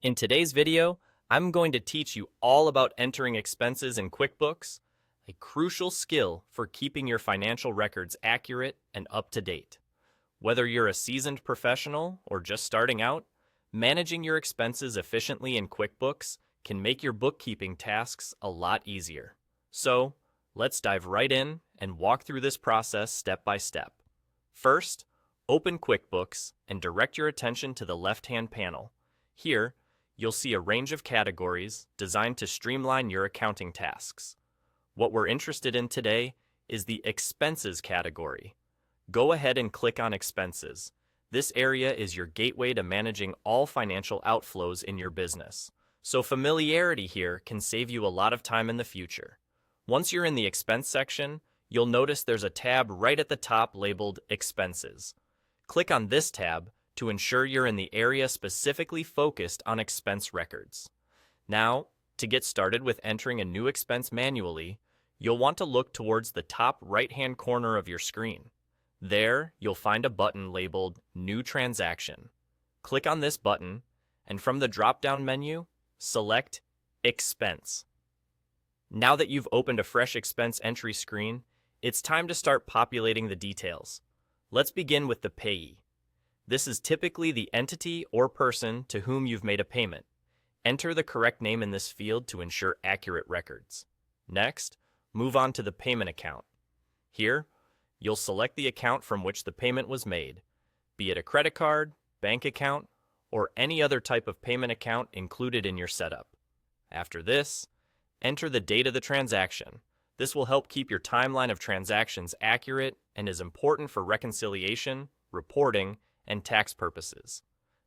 In today's video, I'm going to teach you all about entering expenses in QuickBooks, a crucial skill for keeping your financial records accurate and up to date. Whether you're a seasoned professional or just starting out, managing your expenses efficiently in QuickBooks can make your bookkeeping tasks a lot easier. So, let's dive right in and walk through this process step by step. First, open QuickBooks and direct your attention to the left-hand panel. Here, you'll see a range of categories designed to streamline your accounting tasks. What we're interested in today is the Expenses category. Go ahead and click on Expenses. This area is your gateway to managing all financial outflows in your business. So familiarity here can save you a lot of time in the future. Once you're in the Expense section, you'll notice there's a tab right at the top labeled Expenses. Click on this tab to ensure you're in the area specifically focused on expense records. Now, to get started with entering a new expense manually, you'll want to look towards the top right-hand corner of your screen. There, you'll find a button labeled New Transaction. Click on this button, and from the drop-down menu, select Expense. Now that you've opened a fresh expense entry screen, it's time to start populating the details. Let's begin with the payee. This is typically the entity or person to whom you've made a payment. Enter the correct name in this field to ensure accurate records. Next, move on to the payment account. Here, you'll select the account from which the payment was made, be it a credit card, bank account, or any other type of payment account included in your setup. After this, enter the date of the transaction. This will help keep your timeline of transactions accurate and is important for reconciliation, reporting, and tax purposes.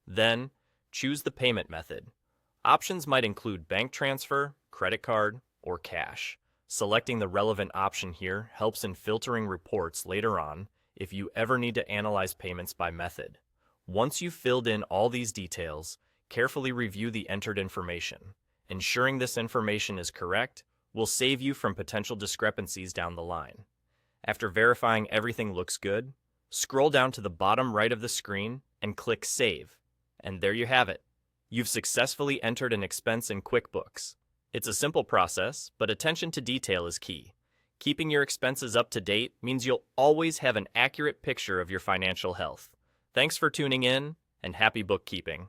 Then, choose the payment method. Options might include bank transfer, credit card, or cash. Selecting the relevant option here helps in filtering reports later on if you ever need to analyze payments by method. Once you've filled in all these details, carefully review the entered information. Ensuring this information is correct will save you from potential discrepancies down the line. After verifying everything looks good, scroll down to the bottom right of the screen and click Save. And there you have it. You've successfully entered an expense in QuickBooks. It's a simple process, but attention to detail is key. Keeping your expenses up to date means you'll always have an accurate picture of your financial health. Thanks for tuning in, and happy bookkeeping.